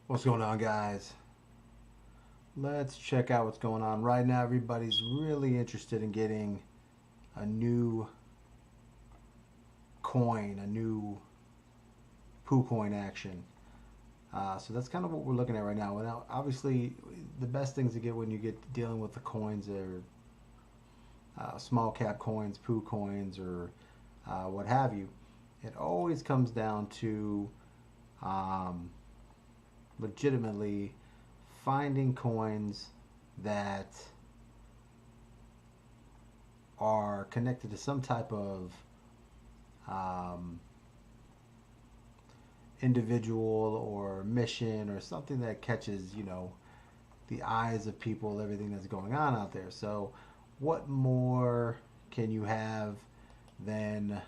What's going on, guys? Let's check out what's going on right now. Everybody's really interested in getting a new coin, a new PooCoin action. So that's kind of what we're looking at right now. Now, obviously, the best things to get when you get dealing with the coins are small cap coins, Poo coins, or what have you. It always comes down to um, legitimately finding coins that are connected to some type of um, individual or mission or something that catches, the eyes of people, everything that's going on out there. So, what more can you have than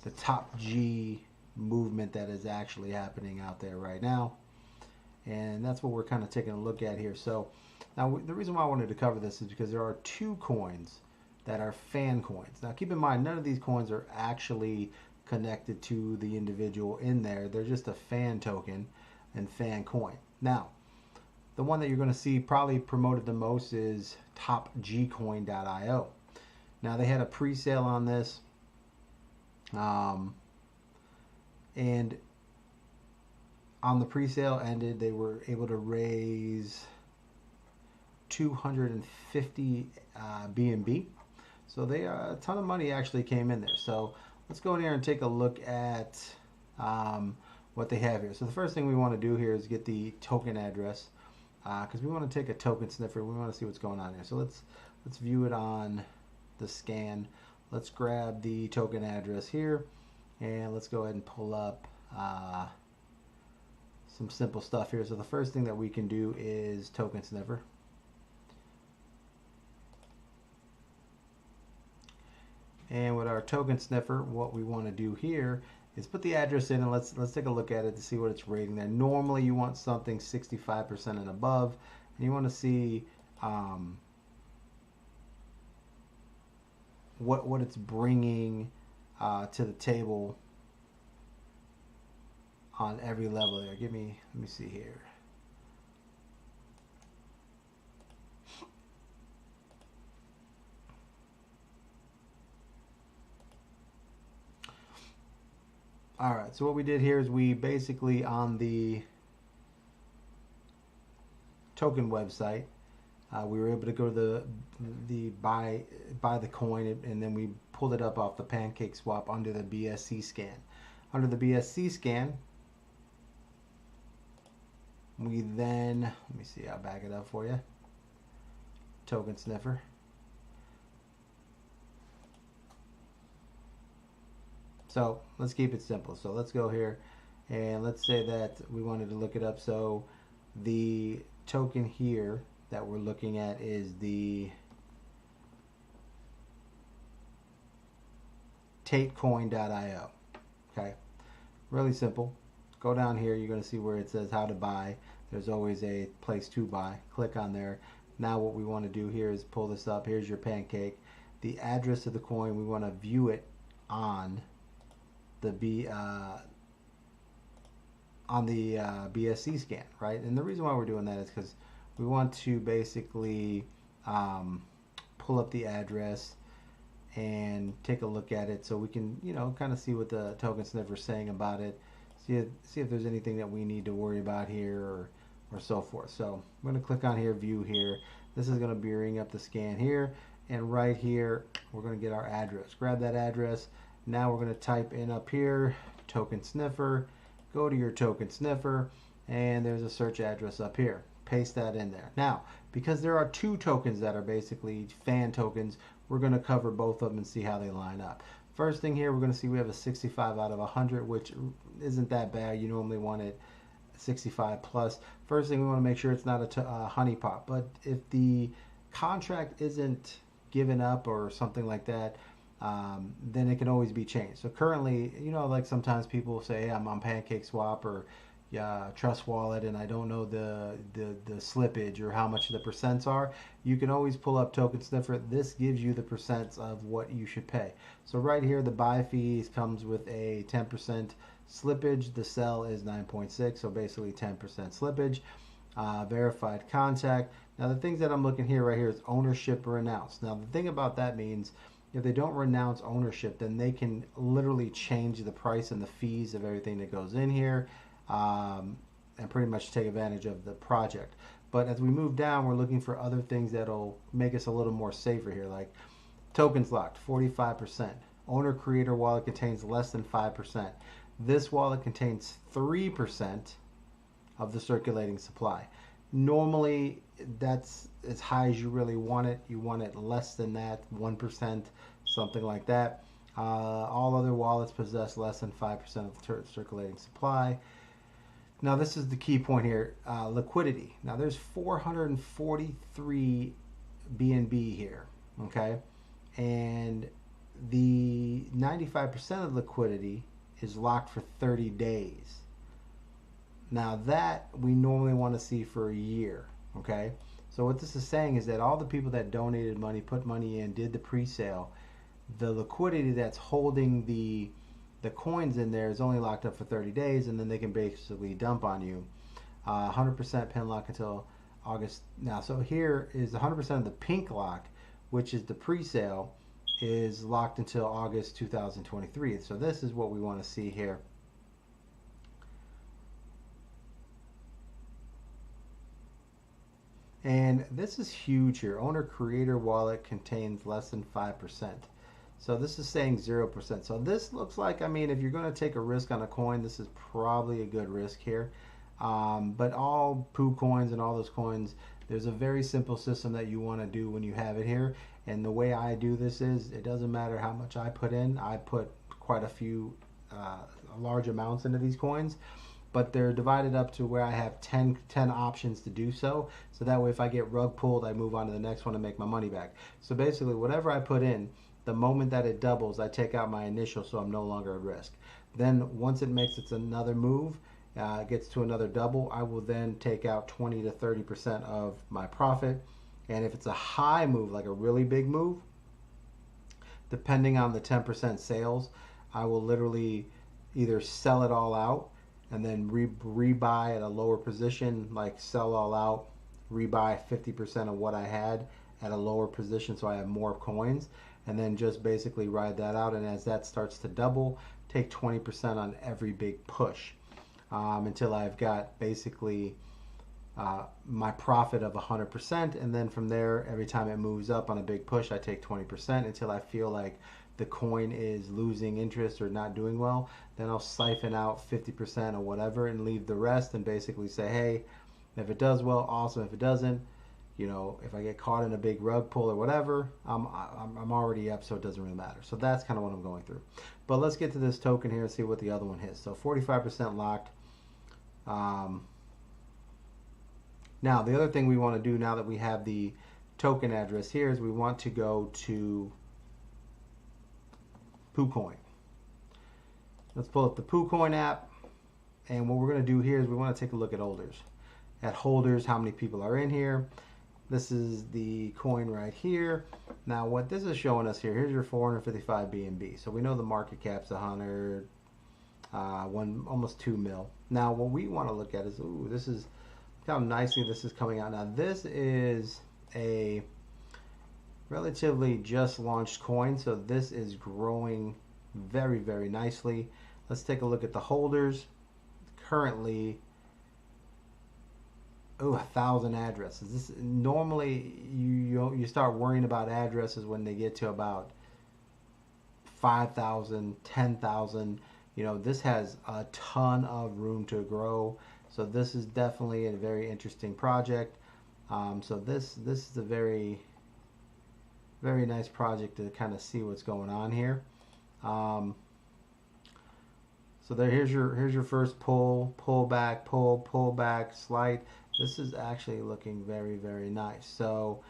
the top G movement that is actually happening out there right now? And that's what we're kind of taking a look at here. So, now the reason why I wanted to cover this is because there are two coins that are fan coins. Now, keep in mind, none of these coins are actually connected to the individual in there. They're just a fan token and fan coin. Now, the one that you're going to see probably promoted the most is topgcoin.io. Now, they had a pre-sale on this, um, and on the pre-sale ended, they were able to raise 250 BNB. So they a ton of money actually came in there. So let's go in here and take a look at what they have here. So the first thing we want to do here is get the token address because we want to take a token sniffer. We want to see what's going on here. So let's view it on the scan. Let's grab the token address here and let's go ahead and pull up some simple stuff here. So the first thing that we can do is token sniffer. And with our token sniffer, what we want to do here is put the address in and let's take a look at it to see what it's rating there. Normally you want something 65% and above, and you want to see what it's bringing to the table on every level there. Let me see here. All right, so what we did here is we basically on the token website, we were able to go to the buy the coin, and then we pulled it up off the Pancake Swap under the BSC scan. Under the BSC scan, we then, let me see, I'll back it up for you. Token sniffer. So let's keep it simple. So let's go here and let's say that we wanted to look it up. So the token here that we're looking at is the tatecoin.io. Okay, really simple. Go down here, you're going to see where it says how to buy. There's always a place to buy. Click on there. Now what we want to do here is pull this up. Here's your pancake. The address of the coin, we want to view it on the BSC scan, right? And the reason why we're doing that is because we want to basically pull up the address and take a look at it so we can, kind of see what the token sniffer is saying about it. See if there's anything that we need to worry about here or so forth. So I'm going to click on here, view here. This is going to bring up the scan here, and right here we're going to get our address. Grab that address. Now we're going to type in up here token sniffer. Go to your token sniffer, and there's a search address up here. Paste that in there. Now, because there are two tokens that are basically fan tokens, we're going to cover both of them and see how they line up. First thing here, we're going to see we have a 65 out of 100, which isn't that bad. You normally want it 65 plus. First thing, we want to make sure it's not a honeypot. But if the contract isn't given up or something like that, then it can always be changed. So currently, like sometimes people say, hey, I'm on Pancake Swap or Trust Wallet, and I don't know the slippage or how much the percents are. You can always pull up Token Sniffer. This gives you the percents of what you should pay. So right here, the buy fees comes with a 10% Slippage, the sell is 9.6, so basically 10% slippage. Verified contact. Now the things that I'm looking here right here is ownership or announced. Now the thing about that means if they don't renounce ownership, then they can literally change the price and the fees of everything that goes in here, and pretty much take advantage of the project. But as we move down, we're looking for other things that'll make us a little more safer here, like tokens locked, 45%. Owner creator wallet contains less than 5%. This wallet contains 3% of the circulating supply. Normally, that's as high as you really want it. You want it less than that, 1%, something like that. All other wallets possess less than 5% of the circulating supply. Now, this is the key point here, liquidity. Now, there's 443 BNB here, okay? And the 95% of liquidity is locked for 30 days. Now, that we normally want to see for a year, okay? So what this is saying is that all the people that donated money, put money in, did the pre-sale, the liquidity that's holding the coins in there is only locked up for 30 days, and then they can basically dump on you. 100% pin lock until August. Now, so here is 100% of the pink lock, which is the pre-sale, is locked until August 2023. So this is what we want to see here. And this is huge here. Owner creator wallet contains less than 5%. So this is saying 0%. So this looks like, I mean, if you're going to take a risk on a coin, this is probably a good risk here. But all poo coins and all those coins, there's a very simple system that you want to do when you have it here. And the way I do this is, it doesn't matter how much I put in. I put quite a few large amounts into these coins. But they're divided up to where I have 10 options to do so. So that way if I get rug pulled, I move on to the next one and make my money back. So basically whatever I put in, the moment that it doubles, I take out my initial so I'm no longer at risk. Then once it makes its another move, gets to another double, I will then take out 20 to 30% of my profit. And if it's a high move, like a really big move, depending on the 10% sales, I will literally either sell it all out and then rebuy at a lower position, like sell all out, rebuy 50% of what I had at a lower position so I have more coins, and then just basically ride that out. And as that starts to double, take 20% on every big push until I've got basically my profit of 100%. And then from there, every time it moves up on a big push, I take 20% until I feel like the coin is losing interest or not doing well. Then I'll siphon out 50% or whatever and leave the rest and basically say, hey, if it does well, awesome. If it doesn't, you know, if I get caught in a big rug pull or whatever, I'm already up, so it doesn't really matter. So that's kind of what I'm going through. But let's get to this token here and see what the other one is. So 45% locked. Now, the other thing we want to do now that we have the token address here is we want to go to PooCoin. Let's pull up the PooCoin app, and what we're going to do here is we want to take a look at holders. At holders, how many people are in here. This is the coin right here. Now what this is showing us here, here's your 455 BNB. So we know the market cap's 100, almost 2 mil. Now what we want to look at is, ooh, this is how nicely this is coming out. Now this is a relatively just launched coin, so this is growing very, very nicely. Let's take a look at the holders. Currently, 1,000 addresses. This normally you start worrying about addresses when they get to about 5,000, 10,000. You know, this has a ton of room to grow. So this is definitely a very interesting project. So this is a very, very nice project to kind of see what's going on here. So there, here's your first pull back, pull back, slide. This is actually looking very, very nice. So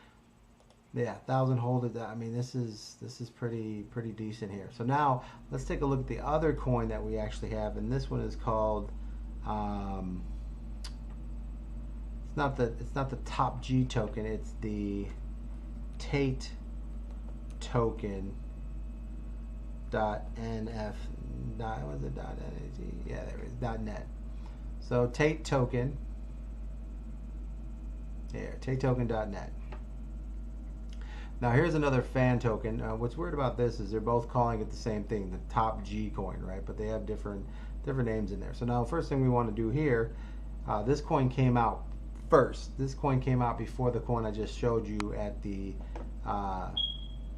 yeah, 1,000 holders. I mean, this is pretty decent here. So now let's take a look at the other coin that we actually have, and this one is called. It's not the top G token. It's the Tate token. .nf was it .net? Yeah, there it is, .net. So Tate Token here, TateToken.net. Now here's another fan token. What's weird about this is they're both calling it the same thing, the Top G coin, right? But they have different names in there. So now first thing we want to do here, this coin came out first. This coin came out before the coin I just showed you at the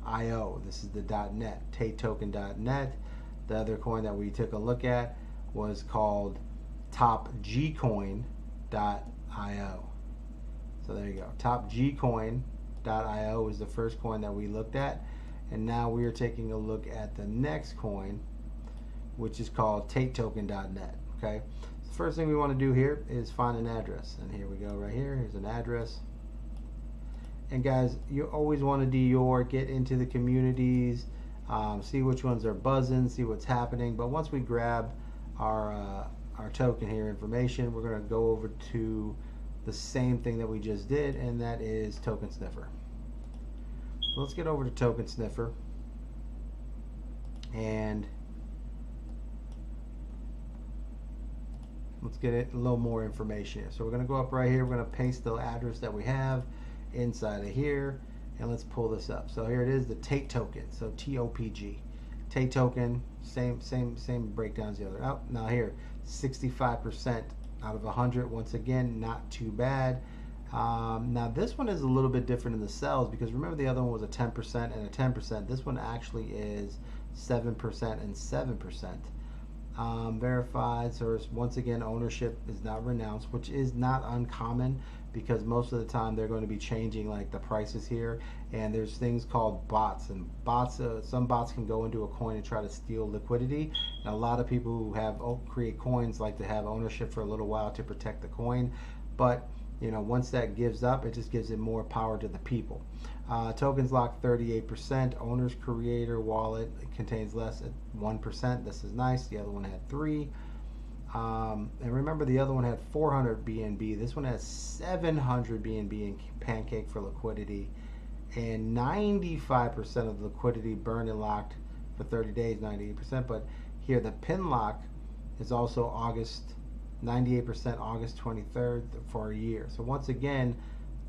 IO. This is the .net, TateToken.net. The other coin that we took a look at was called TopGcoin.io. So there you go. TopGcoin.io is the first coin that we looked at, and now we are taking a look at the next coin, which is called TateToken.net. Okay, so the first thing we want to do here is find an address, and here we go. Right here, here's an address. And guys, you always want to do your get into the communities, see which ones are buzzing, see what's happening. But once we grab our token here information, we're going to go over to the same thing that we just did, and that is Token Sniffer. So let's get over to Token Sniffer, and let's get a little more information here. So we're going to go up right here, we're going to paste the address that we have inside of here, and let's pull this up. So here it is, the Tate token, so TOPG. Tate token, same breakdowns the other. Oh, now here, 65% out of 100. Once again, not too bad. Now this one is a little bit different in the cells, because remember the other one was a 10% and a 10%. This one actually is 7% and 7%. Verified source, once again, ownership is not renounced, which is not uncommon, because most of the time they're going to be changing like the prices here, and there's things called bots, and bots, some bots can go into a coin and try to steal liquidity, and a lot of people who have create coins like to have ownership for a little while to protect the coin, but you know, once that gives up, it just gives it more power to the people. Tokens locked 38%. Owner's creator wallet contains less at 1%. This is nice. The other one had 3. And remember, the other one had 400 BNB. This one has 700 BNB in Pancake for liquidity, and 95% of the liquidity burned and locked for 30 days, 98%. But here, the pin lock is also August. 98% August 23rd for a year. So once again,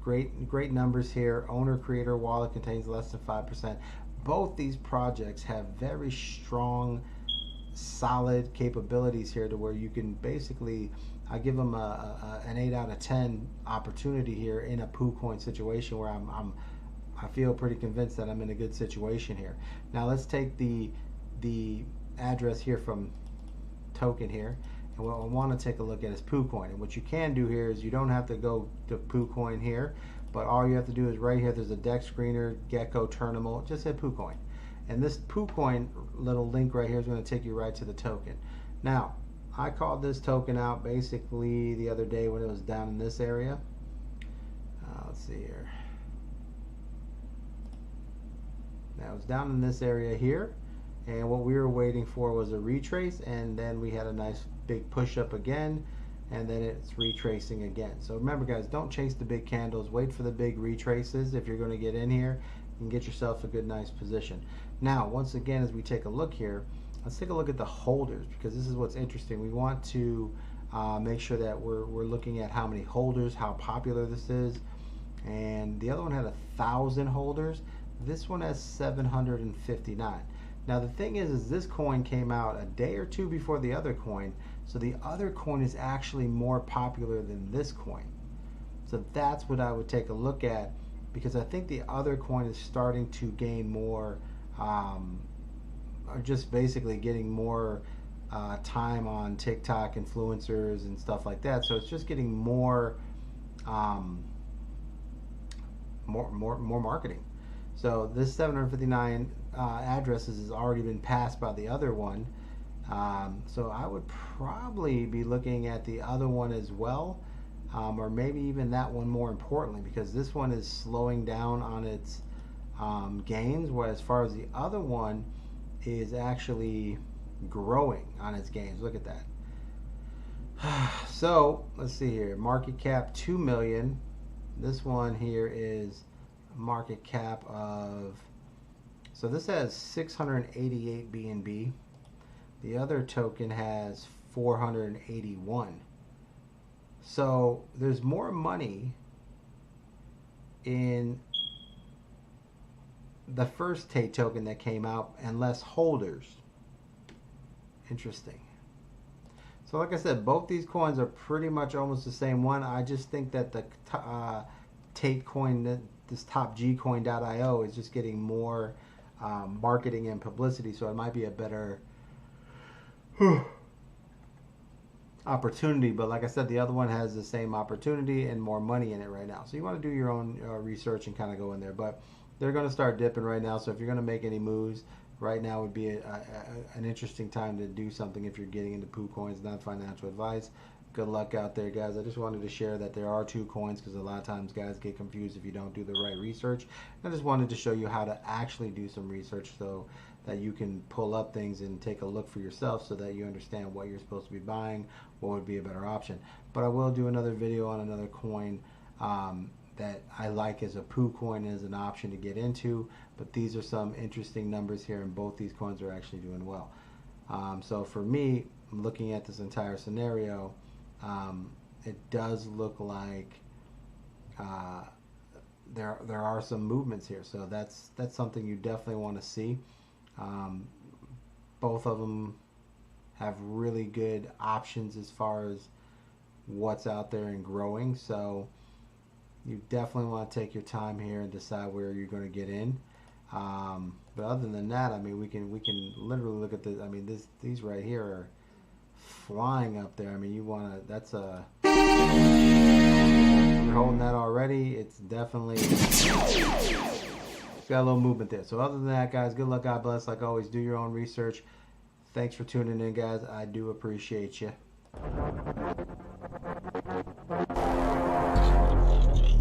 great numbers here. Owner creator wallet contains less than 5%. Both these projects have very strong, solid capabilities here, to where you can basically, I give them an 8 out of 10 opportunity here in a PooCoin situation, where I feel pretty convinced that I'm in a good situation here. Now let's take the address here from token here. And what I want to take a look at is PooCoin. And what you can do here is you don't have to go to PooCoin here, but all you have to do is right here, there's a deck screener, Gecko Terminal, just hit PooCoin. And this PooCoin little link right here is going to take you right to the token. Now, I called this token out basically the other day when it was down in this area. Let's see here. Now, it was down in this area here. And what we were waiting for was a retrace, and then we had a nice big push up again, and then it's retracing again. So remember guys, don't chase the big candles, wait for the big retraces. If you're going to get in here, you can get yourself a good nice position. Now once again, as we take a look here, let's take a look at the holders, because this is what's interesting. We want to make sure that we're looking at how many holders, how popular this is. And the other one had 1,000 holders. This one has 759. Now the thing is this coin came out a day or two before the other coin, so the other coin is actually more popular than this coin. So that's what I would take a look at, because I think the other coin is starting to gain more, or just basically getting more time on TikTok influencers and stuff like that. So it's just getting more marketing. So this 759 addresses has already been passed by the other one. So I would probably be looking at the other one as well, or maybe even that one more importantly, because this one is slowing down on its gains, whereas as far as the other one is actually growing on its gains. Look at that. So let's see here, market cap 2 million. This one here is market cap of So this has 688 BNB. The other token has 481. So there's more money in the first Tate token that came out and less holders. Interesting. So like I said, both these coins are pretty much almost the same one. I just think that the Tate coin, this topgcoin.io, is just getting more marketing and publicity, so it might be a better opportunity. But like I said, the other one has the same opportunity and more money in it right now. So you want to do your own research and kind of go in there. But they're going to start dipping right now. So if you're going to make any moves, right now would be an interesting time to do something if you're getting into Poo coins. Not financial advice. Good luck out there, guys. I just wanted to share that there are two coins, because a lot of times guys get confused if you don't do the right research. I just wanted to show you how to actually do some research so that you can pull up things and take a look for yourself, so that you understand what you're supposed to be buying, what would be a better option. But I will do another video on another coin that I like as a Poo coin, as an option to get into. But these are some interesting numbers here, and both these coins are actually doing well. So for me, looking at this entire scenario, it does look like there are some movements here. So that's something you definitely want to see. Both of them have really good options as far as what's out there and growing. So you definitely want to take your time here and decide where you're going to get in. But other than that, I mean, we can literally look at the. I mean, these right here are flying up there. I mean, you want to. That's a. You're holding that already. It's definitely. It's got a little movement there. So other than that, guys, good luck. God bless. Like always, do your own research. Thanks for tuning in, guys. I do appreciate you.